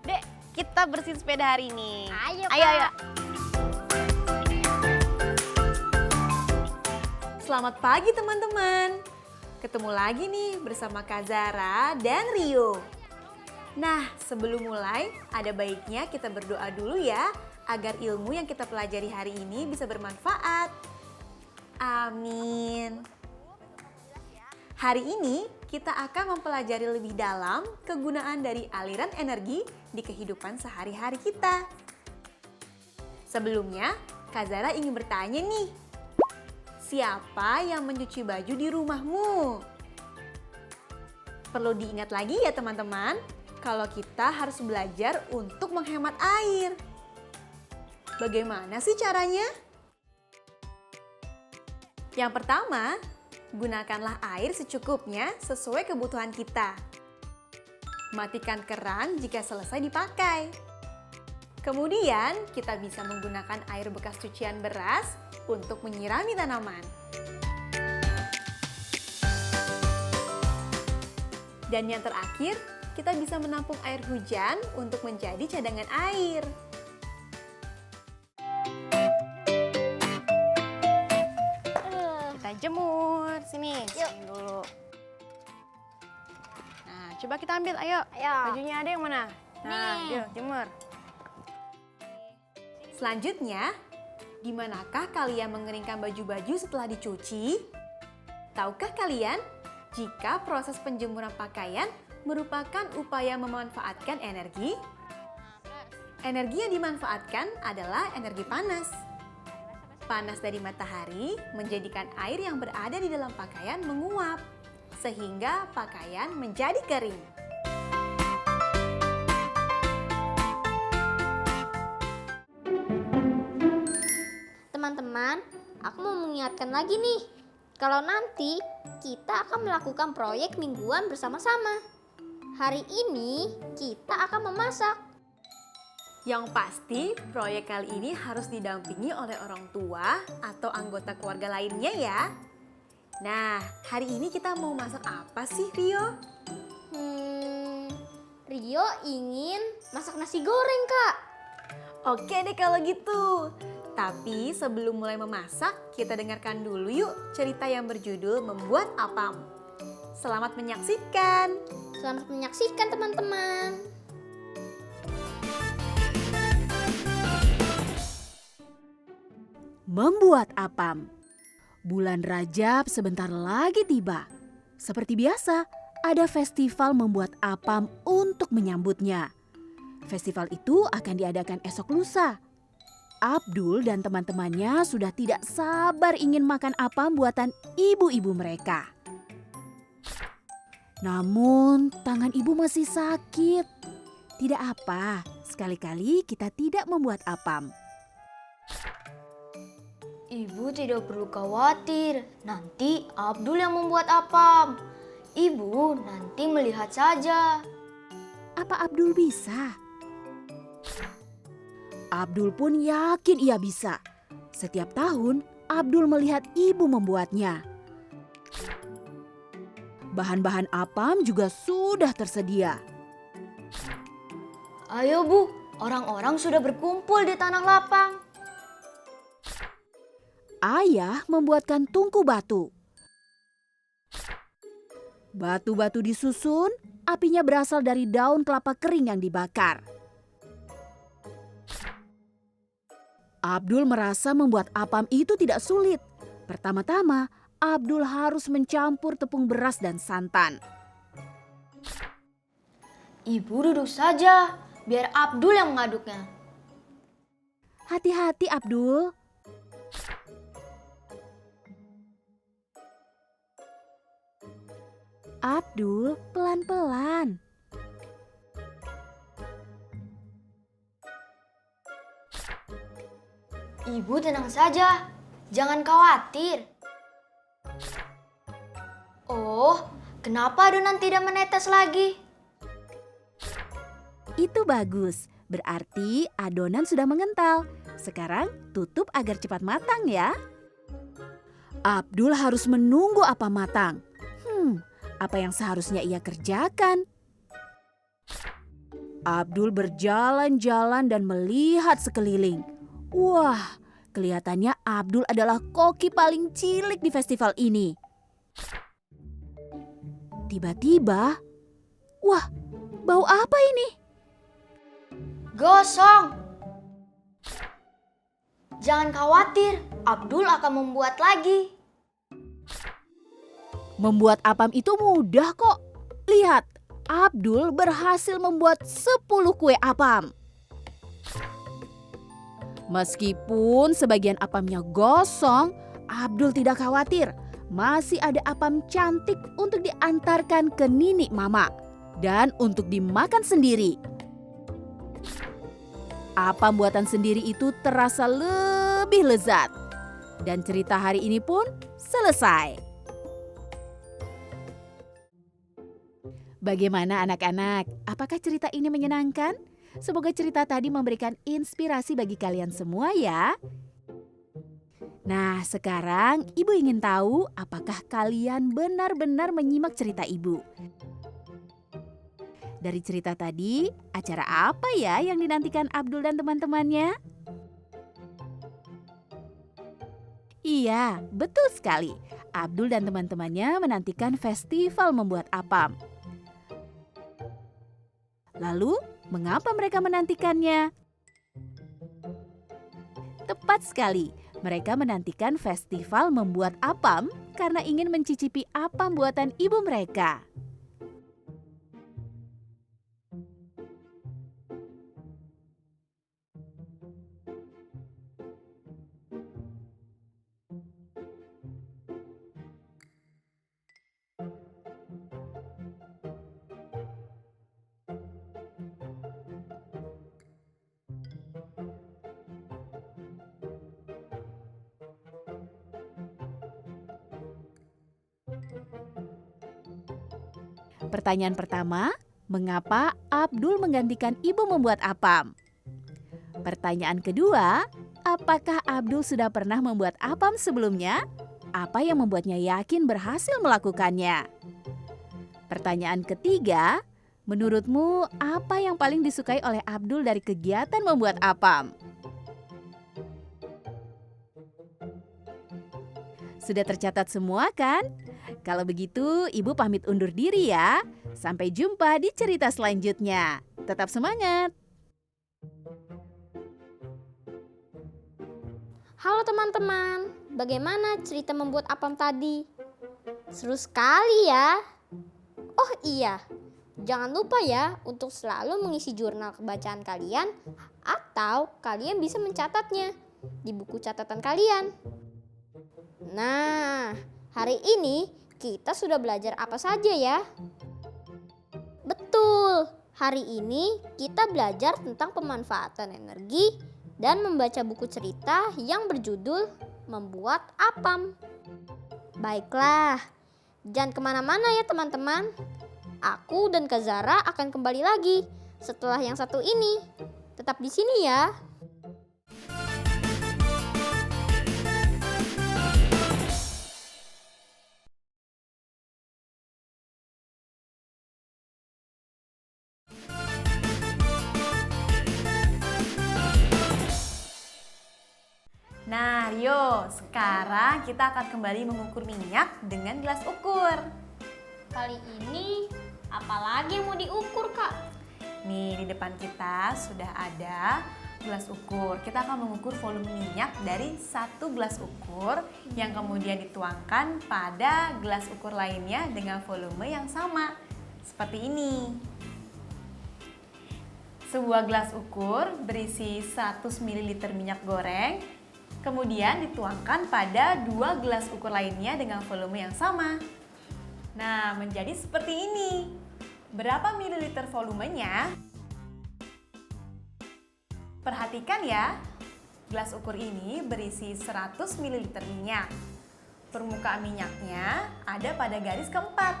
Dek, kita bersihin sepeda hari ini. Ayo, ayo, Kak. ayo. Selamat pagi teman-teman. Ketemu lagi nih bersama Kak Zara dan Rio. Nah, sebelum mulai, ada baiknya kita berdoa dulu ya, agar ilmu yang kita pelajari hari ini bisa bermanfaat. Amin. Hari ini kita akan mempelajari lebih dalam kegunaan dari aliran energi di kehidupan sehari-hari kita. Sebelumnya, Kak Zara ingin bertanya nih, siapa yang mencuci baju di rumahmu? Perlu diingat lagi ya teman-teman, kalau kita harus belajar untuk menghemat air. Bagaimana sih caranya? Yang pertama, gunakanlah air secukupnya sesuai kebutuhan kita. Matikan keran jika selesai dipakai. Kemudian, kita bisa menggunakan air bekas cucian beras untuk menyirami tanaman. Dan yang terakhir, kita bisa menampung air hujan untuk menjadi cadangan air. Kita jemur, sini, Yuk. sini dulu. Nah, coba kita ambil, ayo. Ayo. Bajunya ada yang mana? Nah, Nih. yuk jemur. Selanjutnya, di manakah kalian mengeringkan baju-baju setelah dicuci? Tahukah kalian jika proses penjemuran pakaian merupakan upaya memanfaatkan energi? Energi yang dimanfaatkan adalah energi panas. Panas dari matahari menjadikan air yang berada di dalam pakaian menguap, sehingga pakaian menjadi kering. Teman-teman, aku mau mengingatkan lagi nih, kalau nanti kita akan melakukan proyek mingguan bersama-sama. Hari ini kita akan memasak. Yang pasti, proyek kali ini harus didampingi oleh orang tua atau anggota keluarga lainnya ya. Nah, hari ini kita mau masak apa sih, Rio? Rio ingin masak nasi goreng, Kak. Oke deh kalau gitu. Tapi sebelum mulai memasak, kita dengarkan dulu yuk cerita yang berjudul Membuat Apam. Selamat menyaksikan. Selamat menyaksikan teman-teman. Membuat apam. Bulan Rajab sebentar lagi tiba. Seperti biasa, ada festival membuat apam untuk menyambutnya. Festival itu akan diadakan esok lusa. Abdul dan teman-temannya sudah tidak sabar ingin makan apam buatan ibu-ibu mereka. Namun, tangan ibu masih sakit. Tidak apa, sekali-kali kita tidak membuat apam. Ibu tidak perlu khawatir, nanti Abdul yang membuat apam. Ibu nanti melihat saja. Apa Abdul bisa? Abdul pun yakin ia bisa. Setiap tahun, Abdul melihat ibu membuatnya. Bahan-bahan apam juga sudah tersedia. Ayo Bu, orang-orang sudah berkumpul di tanah lapang. Ayah membuatkan tungku batu. Batu-batu disusun, apinya berasal dari daun kelapa kering yang dibakar. Abdul merasa membuat apam itu tidak sulit. Pertama-tama, Abdul harus mencampur tepung beras dan santan. Ibu duduk saja, biar Abdul yang mengaduknya. Hati-hati Abdul. Abdul, pelan-pelan. Ibu tenang saja, jangan khawatir. Oh, kenapa adonan tidak menetes lagi? Itu bagus, berarti adonan sudah mengental. Sekarang tutup agar cepat matang ya. Abdul harus menunggu apam matang. Apa yang seharusnya ia kerjakan? Abdul berjalan-jalan dan melihat sekeliling. Wah, kelihatannya Abdul adalah koki paling cilik di festival ini. Tiba-tiba, wah, bau apa ini? Gosong. Jangan khawatir, Abdul akan membuat lagi. Membuat apam itu mudah kok. Lihat, Abdul berhasil membuat 10 kue apam. Meskipun sebagian apamnya gosong, Abdul tidak khawatir. Masih ada apam cantik untuk diantarkan ke Nini Mama dan untuk dimakan sendiri. Apam buatan sendiri itu terasa lebih lezat. Dan cerita hari ini pun selesai. Bagaimana anak-anak? Apakah cerita ini menyenangkan? Semoga cerita tadi memberikan inspirasi bagi kalian semua ya. Nah, sekarang Ibu ingin tahu apakah kalian benar-benar menyimak cerita Ibu. Dari cerita tadi, acara apa ya yang dinantikan Abdul dan teman-temannya? Iya, betul sekali. Abdul dan teman-temannya menantikan festival membuat apam. Lalu, mengapa mereka menantikannya? Tepat sekali, mereka menantikan festival membuat apam karena ingin mencicipi apam buatan ibu mereka. Pertanyaan pertama, mengapa Abdul menggantikan ibu membuat apam? Pertanyaan kedua, apakah Abdul sudah pernah membuat apam sebelumnya? Apa yang membuatnya yakin berhasil melakukannya? Pertanyaan ketiga, menurutmu apa yang paling disukai oleh Abdul dari kegiatan membuat apam? Sudah tercatat semua kan? Kalau begitu, Ibu pamit undur diri ya. Sampai jumpa di cerita selanjutnya. Tetap semangat! Halo teman-teman, bagaimana cerita membuat apam tadi? Seru sekali ya. Oh iya, jangan lupa ya untuk selalu mengisi jurnal kebacaan kalian atau kalian bisa mencatatnya di buku catatan kalian. Nah, hari ini kita sudah belajar apa saja ya? Betul, hari ini kita belajar tentang pemanfaatan energi dan membaca buku cerita yang berjudul Membuat Apam. Baiklah, jangan kemana-mana ya teman-teman. Aku dan Kak Zara akan kembali lagi setelah yang satu ini. Tetap di sini ya. Nah, Rio, sekarang kita akan kembali mengukur minyak dengan gelas ukur. Kali ini apalagi yang mau diukur, Kak? Nih, di depan kita sudah ada gelas ukur. Kita akan mengukur volume minyak dari satu gelas ukur yang kemudian dituangkan pada gelas ukur lainnya dengan volume yang sama. Seperti ini. Sebuah gelas ukur berisi 100 ml minyak goreng, kemudian dituangkan pada dua gelas ukur lainnya dengan volume yang sama. Nah, menjadi seperti ini. Berapa mililiter volumenya? Perhatikan ya, gelas ukur ini berisi 100 ml minyak. Permukaan minyaknya ada pada garis keempat.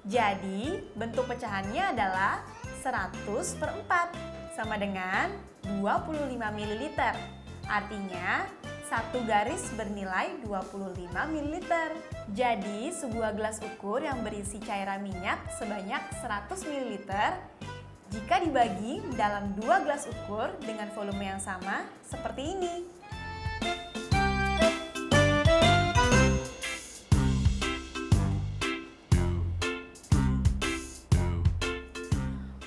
Jadi, bentuk pecahannya adalah 100/4 sama dengan 25 ml. Artinya, satu garis bernilai 25 ml. Jadi, sebuah gelas ukur yang berisi cairan minyak sebanyak 100 ml jika dibagi dalam dua gelas ukur dengan volume yang sama seperti ini.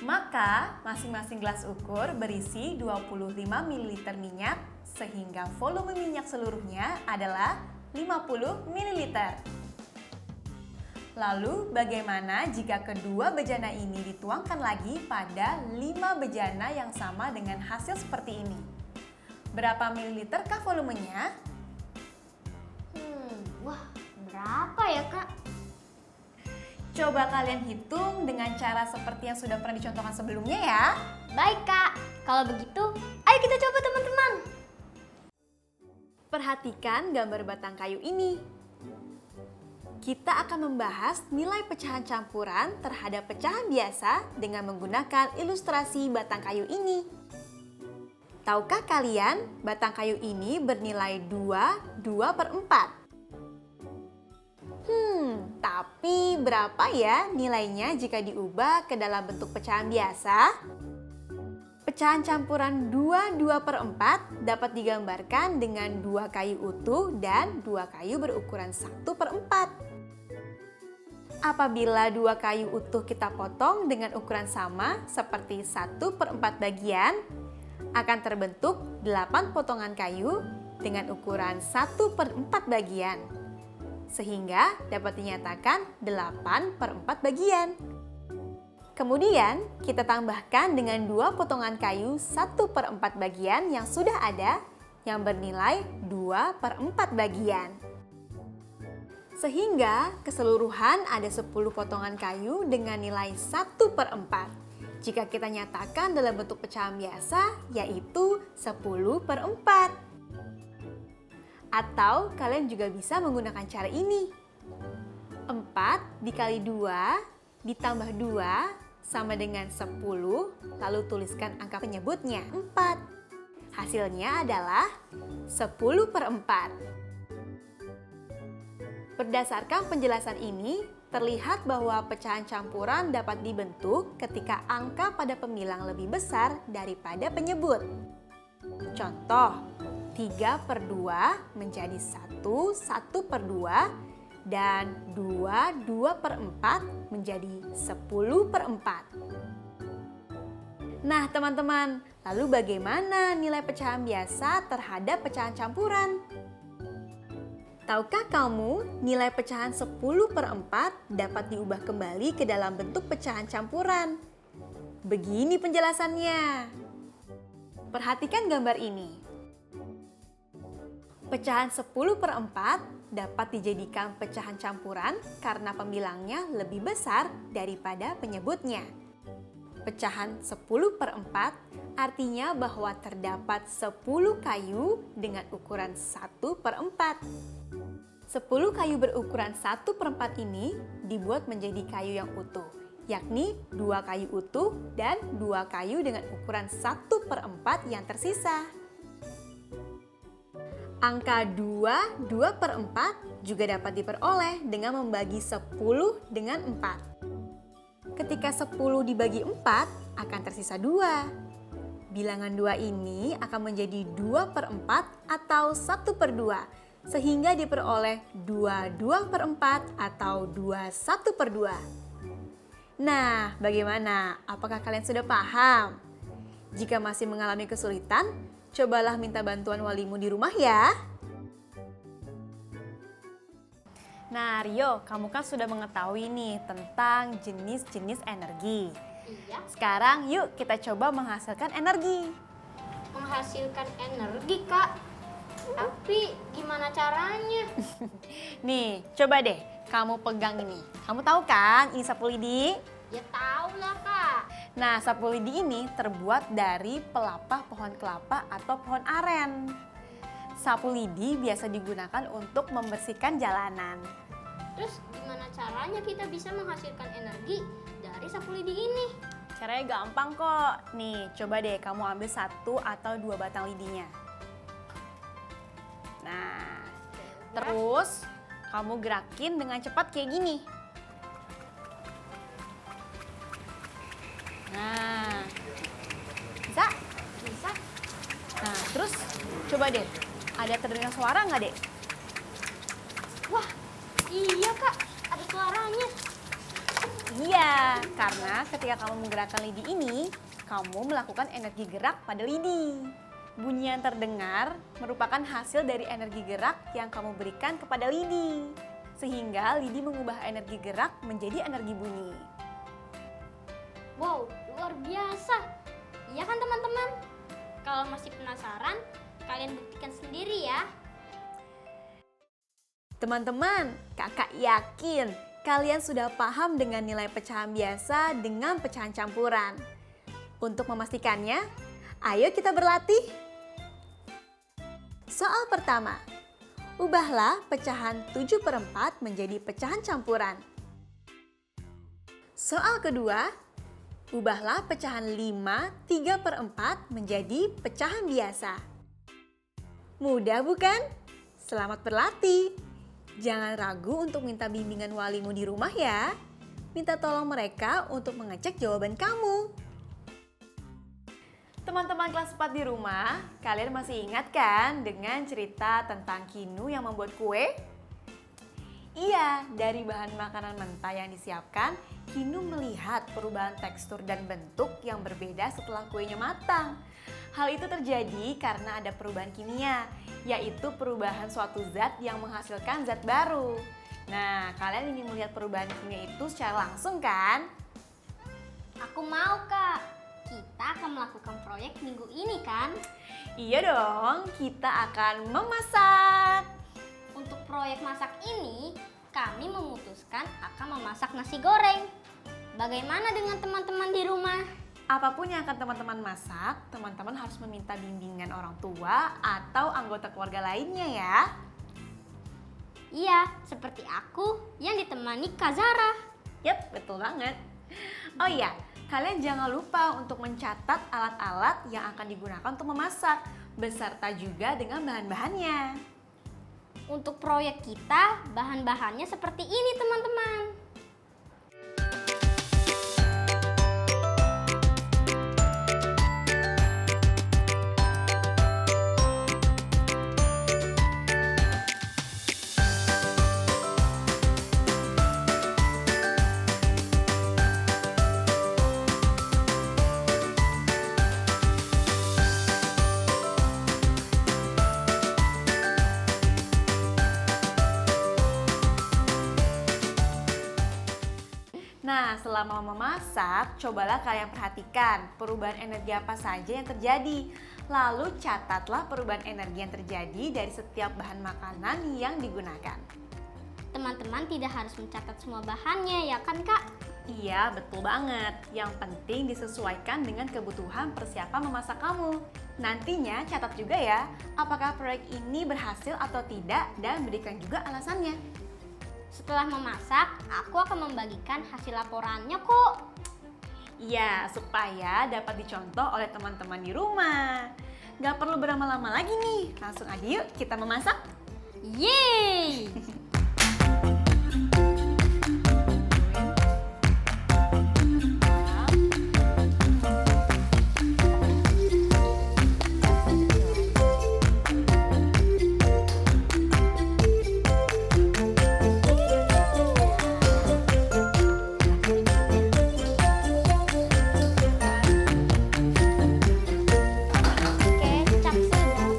Maka, masing-masing gelas ukur berisi 25 ml minyak sehingga volume minyak seluruhnya adalah 50 ml. Lalu, bagaimana jika kedua bejana ini dituangkan lagi pada 5 bejana yang sama dengan hasil seperti ini? Berapa mililiter kah volumenya? Wah, berapa ya, Kak? Coba kalian hitung dengan cara seperti yang sudah pernah dicontohkan sebelumnya ya. Baik, Kak. Kalau begitu, ayo kita coba teman-teman. Perhatikan gambar batang kayu ini. Kita akan membahas nilai pecahan campuran terhadap pecahan biasa dengan menggunakan ilustrasi batang kayu ini. Tahukah kalian batang kayu ini bernilai 2/4? Tapi berapa ya nilainya jika diubah ke dalam bentuk pecahan biasa? Pecahan campuran 2/4 dapat digambarkan dengan 2 kayu utuh dan 2 kayu berukuran 1/4. Apabila 2 kayu utuh kita potong dengan ukuran sama seperti 1/4 bagian, akan terbentuk 8 potongan kayu dengan ukuran 1/4 bagian. Sehingga dapat dinyatakan 8/4 bagian. Kemudian kita tambahkan dengan 2 potongan kayu 1/4 bagian yang sudah ada yang bernilai 2/4 bagian. Sehingga keseluruhan ada 10 potongan kayu dengan nilai 1/4. Jika kita nyatakan dalam bentuk pecahan biasa yaitu 10/4. Atau kalian juga bisa menggunakan cara ini. 4 dikali 2 ditambah 2 sama dengan 10, lalu tuliskan angka penyebutnya 4. Hasilnya adalah 10/4. Berdasarkan penjelasan ini, terlihat bahwa pecahan campuran dapat dibentuk ketika angka pada pemilang lebih besar daripada penyebut. Contoh, 3/2 menjadi 1/2 dan 2/4 menjadi 10/4. Nah teman-teman, lalu bagaimana nilai pecahan biasa terhadap pecahan campuran? Tahukah kamu nilai pecahan 10/4 dapat diubah kembali ke dalam bentuk pecahan campuran? Begini penjelasannya. Perhatikan gambar ini. Pecahan 10/4 dapat dijadikan pecahan campuran karena pembilangnya lebih besar daripada penyebutnya. Pecahan 10/4 artinya bahwa terdapat 10 kayu dengan ukuran 1/4. 10 kayu berukuran 1/4 ini dibuat menjadi kayu yang utuh, yakni 2 kayu utuh dan 2 kayu dengan ukuran 1/4 yang tersisa. Angka 2/4 juga dapat diperoleh dengan membagi 10 dengan 4. Ketika 10 dibagi 4 akan tersisa 2. Bilangan 2 ini akan menjadi 2/4 atau 1/2 sehingga diperoleh 2/4 atau 1/2. Nah, bagaimana? Apakah kalian sudah paham? Jika masih mengalami kesulitan, cobalah minta bantuan walimu di rumah ya. Nah Rio, kamu kan sudah mengetahui nih tentang jenis-jenis energi. Iya. Sekarang yuk kita coba menghasilkan energi. Menghasilkan energi, Kak. Tapi gimana caranya? Nih, coba deh kamu pegang ini. Kamu tahu kan ini sapu lidi? Ya tahu lah Kak. Nah, sapu lidi ini terbuat dari pelepah pohon kelapa atau pohon aren. Sapu lidi biasa digunakan untuk membersihkan jalanan. Terus gimana caranya kita bisa menghasilkan energi dari sapu lidi ini? Caranya gampang kok. Nih, coba deh kamu ambil 1 atau 2 batang lidinya. Nah, terus kamu gerakin dengan cepat kayak gini. Nah, bisa? Bisa? Nah, terus coba deh, ada terdengar suara nggak dek? Wah, iya Kak, ada suaranya. Iya, karena ketika kamu menggerakkan lidi ini, kamu melakukan energi gerak pada lidi. Bunyi yang terdengar merupakan hasil dari energi gerak yang kamu berikan kepada lidi. Sehingga lidi mengubah energi gerak menjadi energi bunyi. Wow, luar biasa. Iya kan teman-teman? Kalau masih penasaran, kalian buktikan sendiri ya. Teman-teman, kakak yakin kalian sudah paham dengan nilai pecahan biasa dengan pecahan campuran. Untuk memastikannya, ayo kita berlatih. Soal pertama, ubahlah pecahan 7/4 menjadi pecahan campuran. Soal kedua, ubahlah pecahan 5 3/4 menjadi pecahan biasa. Mudah bukan? Selamat berlatih. Jangan ragu untuk minta bimbingan walimu di rumah ya. Minta tolong mereka untuk mengecek jawaban kamu. Teman-teman kelas 4 di rumah, kalian masih ingat kan dengan cerita tentang Kinu yang membuat kue? Iya, dari bahan makanan mentah yang disiapkan, Kinu melihat perubahan tekstur dan bentuk yang berbeda setelah kuenya matang. Hal itu terjadi karena ada perubahan kimia, yaitu perubahan suatu zat yang menghasilkan zat baru. Nah, kalian ingin melihat perubahan kimia itu secara langsung kan? Aku mau Kak. Kita akan melakukan proyek minggu ini kan? Iya dong, kita akan memasak. Untuk proyek masak ini, kami memutuskan akan memasak nasi goreng. Bagaimana dengan teman-teman di rumah? Apapun yang akan teman-teman masak, teman-teman harus meminta bimbingan orang tua atau anggota keluarga lainnya ya. Iya, seperti aku yang ditemani Kak Zara. Yap, betul banget. Oh iya, kalian jangan lupa untuk mencatat alat-alat yang akan digunakan untuk memasak, beserta juga dengan bahan-bahannya. Untuk proyek kita, bahan-bahannya seperti ini teman-teman. Nah, selama memasak, cobalah kalian perhatikan perubahan energi apa saja yang terjadi. Lalu catatlah perubahan energi yang terjadi dari setiap bahan makanan yang digunakan. Teman-teman tidak harus mencatat semua bahannya ya kan Kak? Iya, betul banget. Yang penting disesuaikan dengan kebutuhan persiapan memasak kamu. Nantinya catat juga ya, apakah proyek ini berhasil atau tidak dan berikan juga alasannya. Setelah memasak, aku akan membagikan hasil laporannya kok. Iya, supaya dapat dicontoh oleh teman-teman di rumah. Gak perlu berlama-lama lagi nih, langsung aja yuk kita memasak. Yeay! Kecap sedap.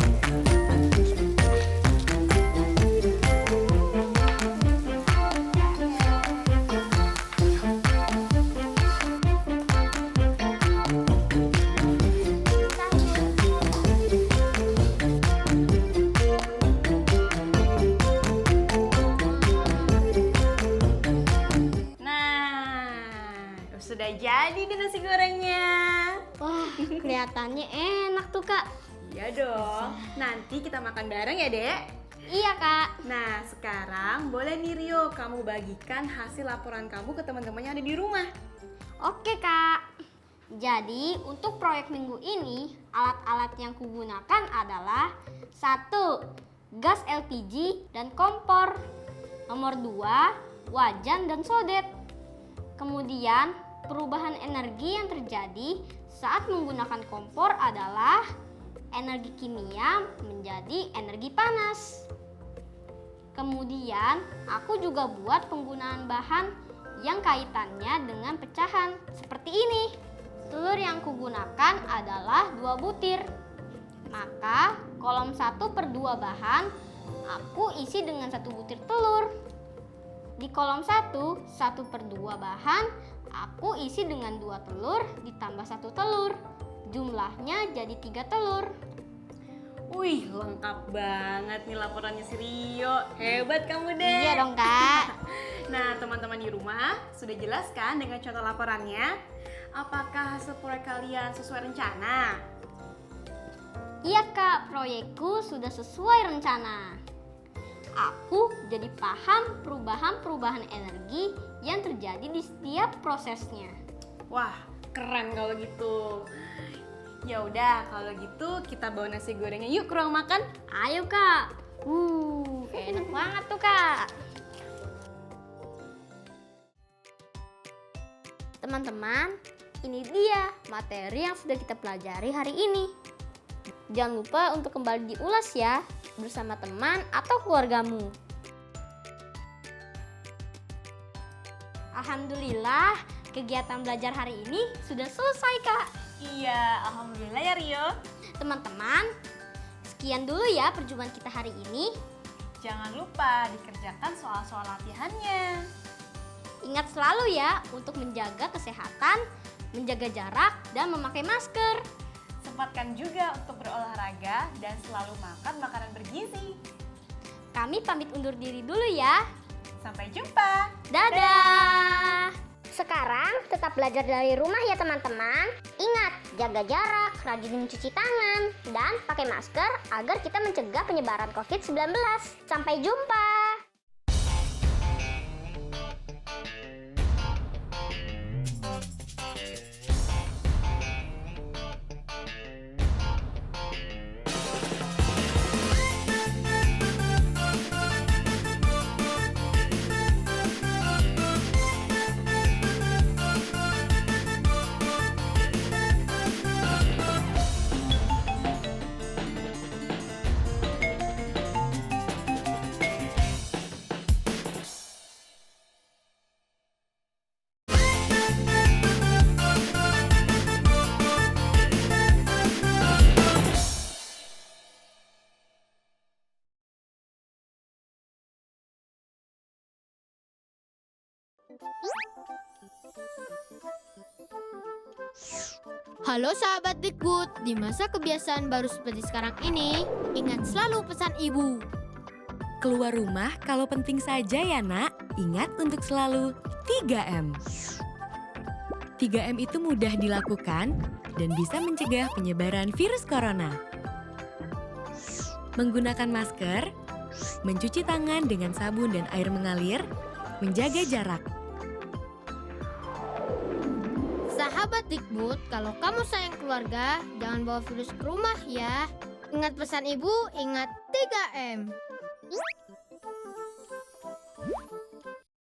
Kelihatannya enak tuh, Kak. Iya dong. Nanti kita makan bareng ya, Dek. Iya, Kak. Nah, sekarang boleh nih Rio, kamu bagikan hasil laporan kamu ke teman-teman yang ada di rumah. Oke, Kak. Jadi, untuk proyek minggu ini, alat-alat yang kugunakan adalah 1. Gas LPG dan kompor. Nomor 2, wajan dan sodet. Kemudian, perubahan energi yang terjadi saat menggunakan kompor adalah energi kimia menjadi energi panas. Kemudian, aku juga buat penggunaan bahan yang kaitannya dengan pecahan seperti ini. Telur yang kugunakan adalah 2 butir. Maka kolom 1/2 bahan aku isi dengan 1 butir telur. Di kolom 1/2 bahan aku isi dengan 2 telur ditambah 1 telur. Jumlahnya jadi 3 telur. Wih, lengkap banget nih laporannya si Rio. Hebat kamu, Dek. Iya dong, Kak. Nah, teman-teman di rumah sudah jelas kan dengan contoh laporannya? Apakah hasil proyek kalian sesuai rencana? Iya, Kak, proyekku sudah sesuai rencana. Aku jadi paham perubahan-perubahan energi yang terjadi di setiap prosesnya. Wah, keren kalau gitu. Ya udah, kalau gitu kita bawa nasi gorengnya yuk ke ruang makan. Ayo, Kak. Enak banget tuh, Kak. Teman-teman, ini dia materi yang sudah kita pelajari hari ini. Jangan lupa untuk kembali diulas ya bersama teman atau keluargamu. Alhamdulillah, kegiatan belajar hari ini sudah selesai, Kak. Iya, alhamdulillah ya Rio. Teman-teman, sekian dulu ya perjumpaan kita hari ini. Jangan lupa dikerjakan soal-soal latihannya. Ingat selalu ya untuk menjaga kesehatan, menjaga jarak, dan memakai masker. Sempatkan juga untuk berolahraga dan selalu makan makanan bergizi. Kami pamit undur diri dulu ya. Sampai jumpa. Dadah! Sekarang tetap belajar dari rumah ya teman-teman. Ingat, jaga jarak, rajin mencuci tangan, dan pakai masker agar kita mencegah penyebaran COVID-19. Sampai jumpa! Halo sahabat Dikbud, di masa kebiasaan baru seperti sekarang ini, ingat selalu pesan ibu. Keluar rumah kalau penting saja ya nak, ingat untuk selalu 3M. 3M itu mudah dilakukan dan bisa mencegah penyebaran virus corona. Menggunakan masker, mencuci tangan dengan sabun dan air mengalir, menjaga jarak. Sahabat Dikbud, kalau kamu sayang keluarga, jangan bawa virus ke rumah ya. Ingat pesan ibu, ingat 3M.